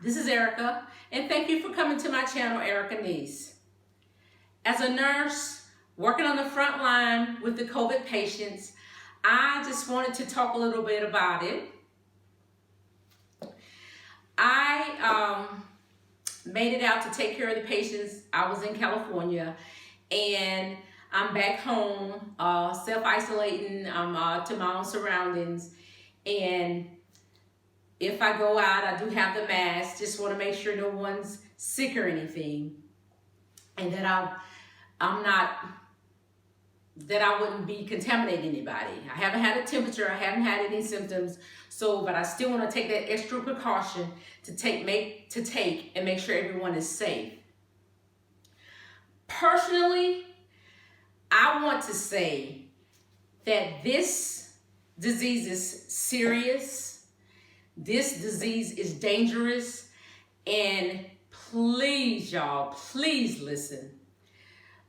this is Erica, and thank you for coming to my channel, Erica Niece. As a nurse working on the front line with the COVID patients, I just wanted to talk a little bit about it. I made it out to take care of the patients. I was in California, and I'm back home, self-isolating to my own surroundings. And if I go out, I do have the mask. Just want to make sure no one's sick or anything, and that I wouldn't be contaminating anybody. I haven't had a temperature. I haven't had any symptoms. But I still want to take that extra precaution to take and make sure everyone is safe. Personally, I want to say that this disease is serious. This disease is dangerous. And please, y'all, please listen.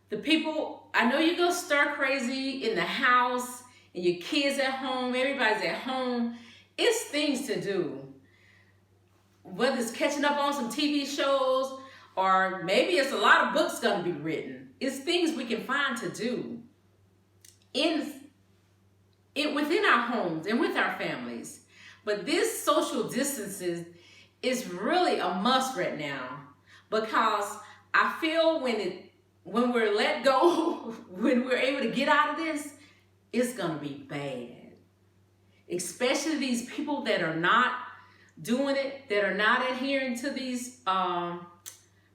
The people, I know you're going to stir crazy in the house, and your kids at home, everybody's at home. It's things to do. Whether it's catching up on some TV shows, or maybe it's a lot of books going to be written. It's things we can find to do within our homes and with our families. But this social distancing is really a must right now, because I feel when we're let go, when we're able to get out of this, it's going to be bad. Especially these people that are not doing it, that are not adhering to these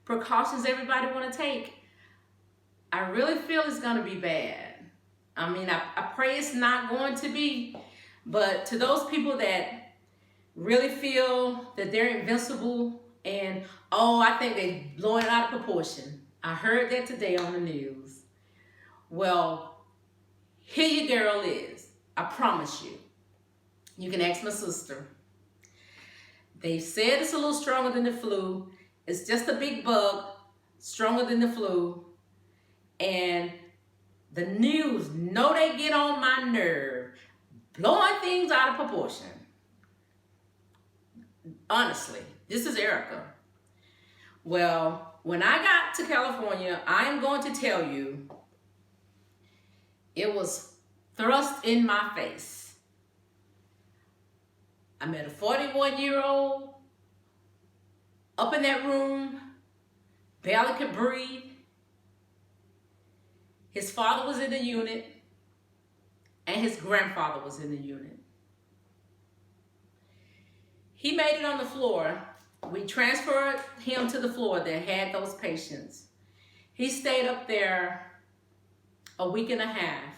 precautions everybody want to take. I really feel it's going to be bad. I mean, I pray it's not going to be, but to those people that really feel that they're invincible and, oh, I think they're blowing out of proportion. I heard that today on the news. Well, here your girl is. I promise you. You can ask my sister. They said it's a little stronger than the flu. It's just a big bug, stronger than the flu. And the news, know they get on my nerve, blowing things out of proportion. Honestly, this is Erica. Well, when I got to California, I am going to tell you, it was thrust in my face. I met a 41-year-old up in that room, barely could breathe. His father was in the unit, and his grandfather was in the unit. He made it on the floor. We transferred him to the floor that had those patients. He stayed up there a week and a half.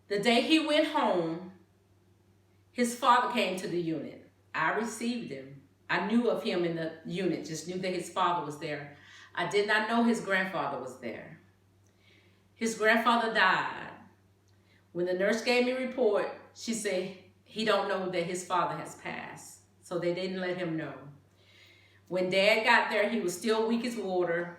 The day he went home, his father came to the unit. I received him. I knew of him in the unit, just knew that his father was there. I did not know his grandfather was there. His grandfather died. When the nurse gave me a report, she said he don't know that his father has passed. So they didn't let him know. When Dad got there, he was still weak as water,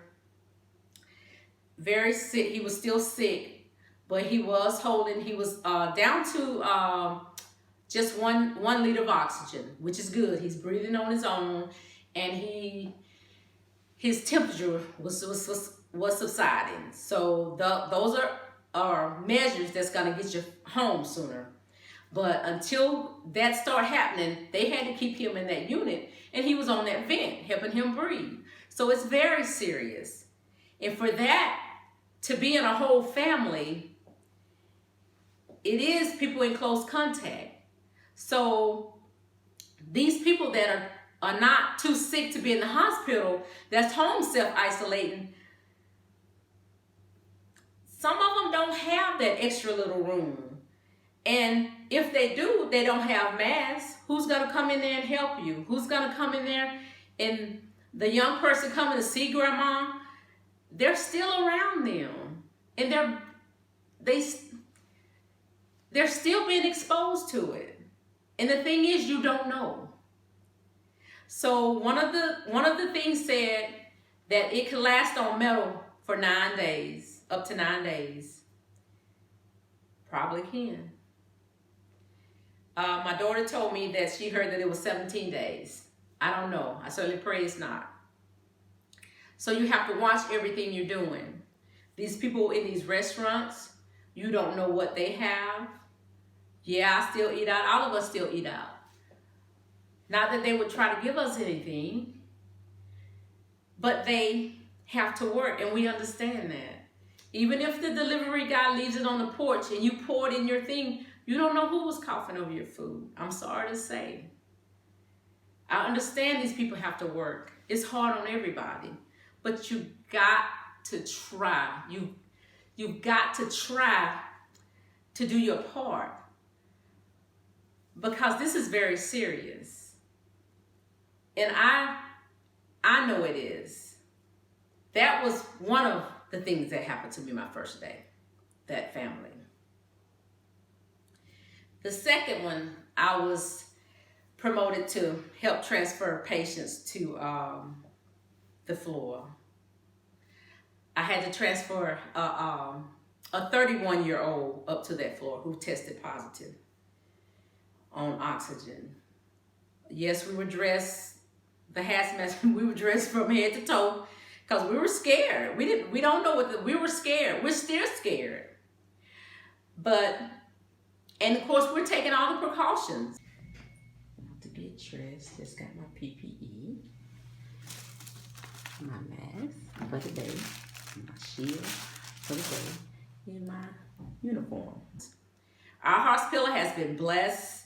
very sick. He was still sick, but he was holding, he was down to just one liter of oxygen, which is good. He's breathing on his own, and his temperature was subsiding. So those are measures that's gonna get you home sooner. But until that started happening, they had to keep him in that unit, and he was on that vent, helping him breathe. So it's very serious. And for that to be in a whole family, it is people in close contact. So these people that are not too sick to be in the hospital, that's home self-isolating, some of them don't have that extra little room. And if they do, they don't have masks. Who's going to come in there and help you? Who's going to come in there? And the young person coming to see grandma, they're still around them. And they're still being exposed to it. And the thing is, you don't know. So one of the things said that it could last on metal for 9 days, up to 9 days. Probably can. My daughter told me that she heard that it was 17 days. I don't know. I certainly pray it's not. So you have to watch everything you're doing. These people in these restaurants, you don't know what they have. Yeah, I still eat out. All of us still eat out. Not that they would try to give us anything, but they have to work, and we understand that. Even if the delivery guy leaves it on the porch and you pour it in your thing, you don't know who was coughing over your food. I'm sorry to say. I understand these people have to work. It's hard on everybody, but you got to try. You've got to try to do your part, because this is very serious. And I know it is. That was one of the things that happened to me my first day, that family. The second one, I was promoted to help transfer patients to the floor. I had to transfer a 31-year-old up to that floor who tested positive on oxygen. Yes, we were dressed, the hazmat, we were dressed from head to toe because we were scared. We don't know we were scared. We're still scared. But, and of course, we're taking all the precautions. To get dressed, just got my PPE, my mask for the day, my shield for the day, and my uniform. Our hospital has been blessed,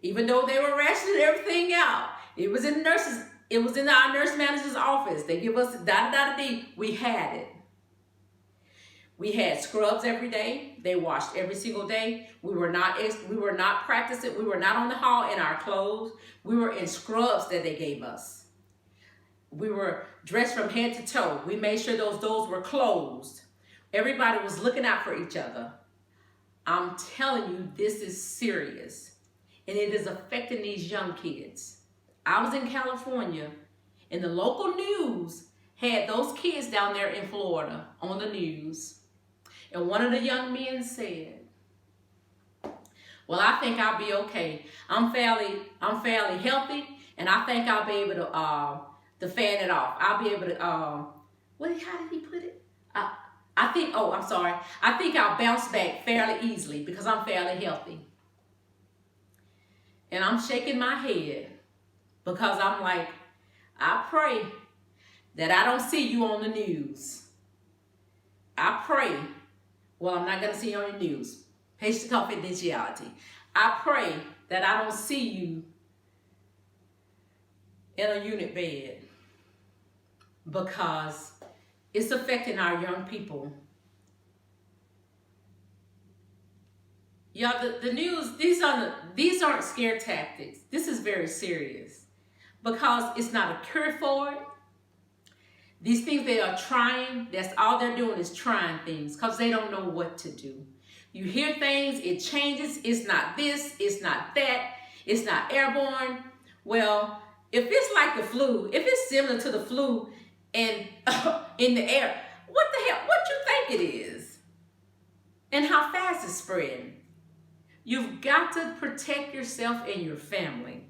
even though they were rationing everything out. It was in nurses. It was in our nurse manager's office. They give us da-da-da-da-dee. We had it. We had scrubs every day. They washed every single day. We were not practicing. We were not on the hall in our clothes. We were in scrubs that they gave us. We were dressed from head to toe. We made sure those doors were closed. Everybody was looking out for each other. I'm telling you, this is serious. And it is affecting these young kids. I was in California, and the local news had those kids down there in Florida on the news. And one of the young men said, well, I think I'll be okay. I'm fairly healthy, and I think I'll be able to fan it off. I'll be able to, how did he put it? I think I'll bounce back fairly easily because I'm fairly healthy. And I'm shaking my head because I'm like, I pray that I don't see you on the news. I pray, well, I'm not going to see you on the news. Patient confidentiality. I pray that I don't see you in a unit bed because it's affecting our young people. Y'all, the news, these aren't scare tactics. This is very serious because it's not a cure for it. These things they are trying, that's all they're doing is trying things because they don't know what to do. You hear things, it changes, it's not this, it's not that, it's not airborne. Well, if it's like the flu, if it's similar to the flu and in the air, what the hell, what you think it is? And how fast it's spreading? You've got to protect yourself and your family.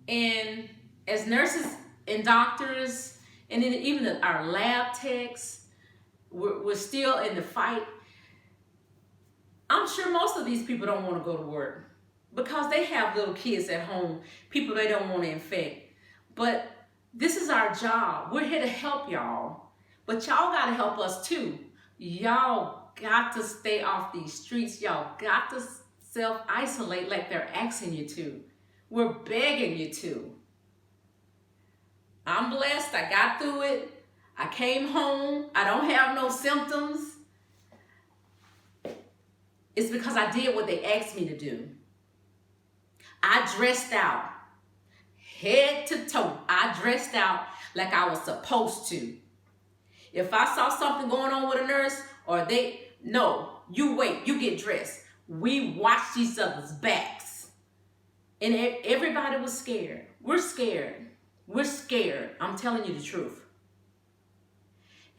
And as nurses and doctors, and then even our lab techs, we're still in the fight. I'm sure most of these people don't want to go to work because they have little kids at home, people they don't want to infect. But this is our job. We're here to help y'all. But y'all got to help us too. Y'all got to stay off these streets. Y'all got to self-isolate like they're asking you to. We're begging you to. I'm blessed. I got through it. I came home. I don't have no symptoms. It's because I did what they asked me to do. I dressed out. Head to toe. I dressed out like I was supposed to. If I saw something going on with a nurse or no, you wait, you get dressed. We watched each other's backs. And everybody was scared. We're scared. We're scared. I'm telling you the truth.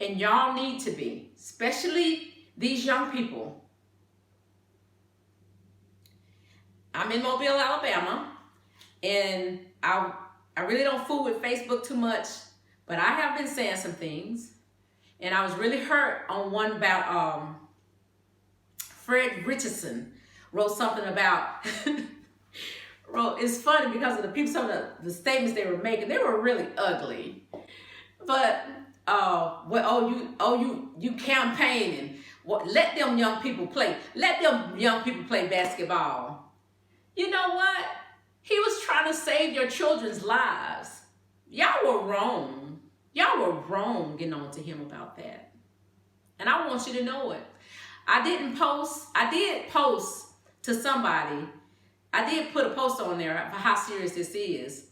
And y'all need to be, especially these young people. I'm in Mobile, Alabama, and I really don't fool with Facebook too much, but I have been saying some things, and I was really hurt on one about Fred Richardson wrote something about. It's funny because of the people, some of the statements they were making, they were really ugly. But you campaigning. Let them young people play. Let them young people play basketball. You know what? He was trying to save your children's lives. Y'all were wrong. Y'all were wrong getting on to him about that. And I want you to know it. I did post to somebody. I did put a post on there for how serious this is.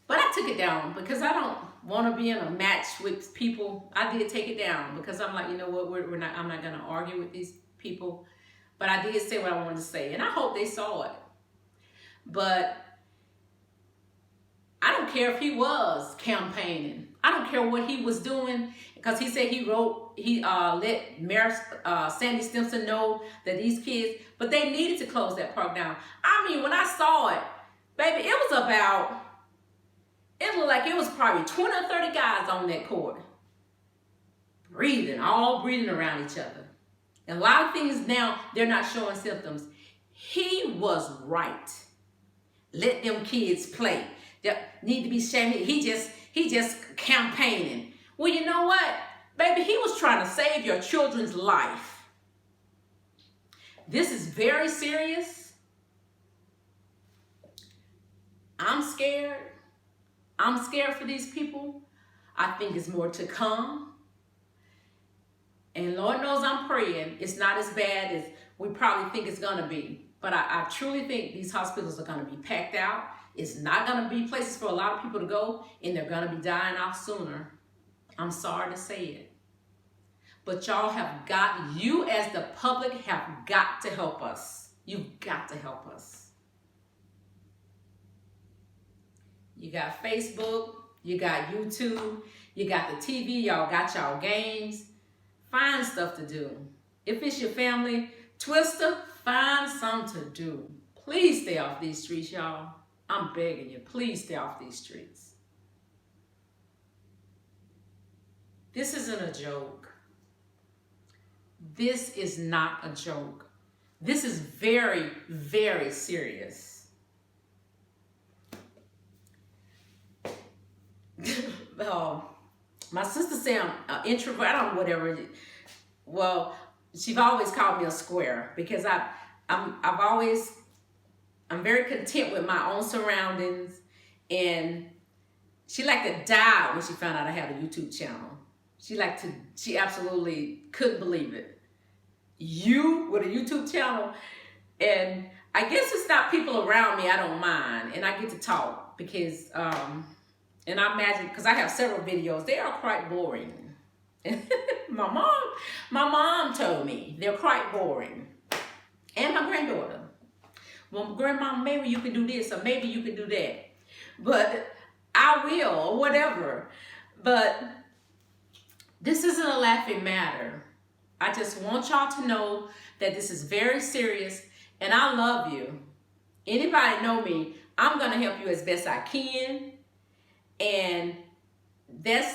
But I took it down because I don't want to be in a match with people. I did take it down because I'm like, you know what, I'm not going to argue with these people. But I did say what I wanted to say, and I hope they saw it. But I don't care if he was campaigning. I don't care what he was doing, because he said he let Mayor Sandy Stimpson know that these kids, but they needed to close that park down. I mean, when I saw it, baby, it looked like it was probably 20 or 30 guys on that court. All breathing around each other. And a lot of things now, they're not showing symptoms. He was right. Let them kids play. They need to be shamed. He just campaigning. Well, you know what? Baby, he was trying to save your children's life. This is very serious. I'm scared. I'm scared for these people. I think it's more to come. And Lord knows I'm praying it's not as bad as we probably think it's going to be. But I truly think these hospitals are going to be packed out. It's not going to be places for a lot of people to go, and they're going to be dying off sooner. I'm sorry to say it. But you as the public have got to help us. You've got to help us. You got Facebook, you got YouTube, you got the TV, y'all got y'all games. Find stuff to do. If it's your family, Twister, find something to do. Please stay off these streets, y'all. I'm begging you, please stay off these streets. This isn't a joke. This is not a joke. This is very, very serious. My sister said I'm an introvert. I don't know, whatever. Well, she's always called me a square because I'm very content with my own surroundings, and she liked to die when she found out I had a YouTube channel. She absolutely couldn't believe it. You with a YouTube channel, and I guess it's not people around me I don't mind, and I get to talk because and I imagine, because I have several videos, they are quite boring. my mom told me they're quite boring, and my granddaughter. Well, grandma, maybe you can do this, or maybe you can do that. But I will, or whatever. But this isn't a laughing matter. I just want y'all to know that this is very serious, and I love you. Anybody know me, I'm going to help you as best I can. And that's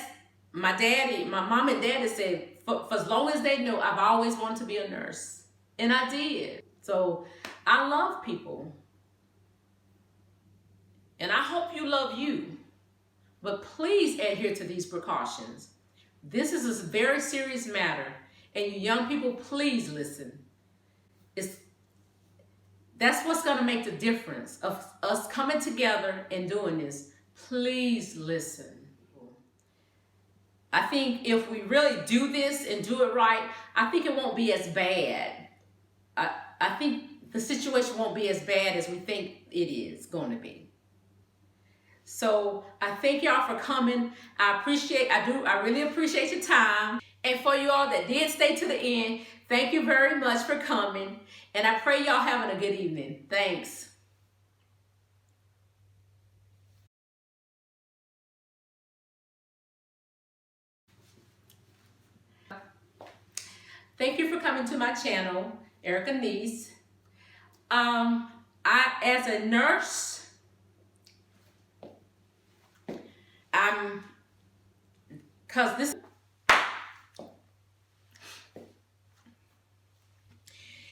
my mom and daddy said, for as long as they know, I've always wanted to be a nurse. And I did. So I love people. And I hope you love you. But please adhere to these precautions. This is a very serious matter. And you young people, please listen. That's what's going to make the difference of us coming together and doing this. Please listen. I think if we really do this and do it right, I think it won't be as bad. I think the situation won't be as bad as we think it is going to be. So I thank y'all for coming. I really appreciate your time. And for you all that did stay to the end, thank you very much for coming. And I pray y'all having a good evening. Thanks. Thank you for coming to my channel, Erica Niece. I as a nurse, because this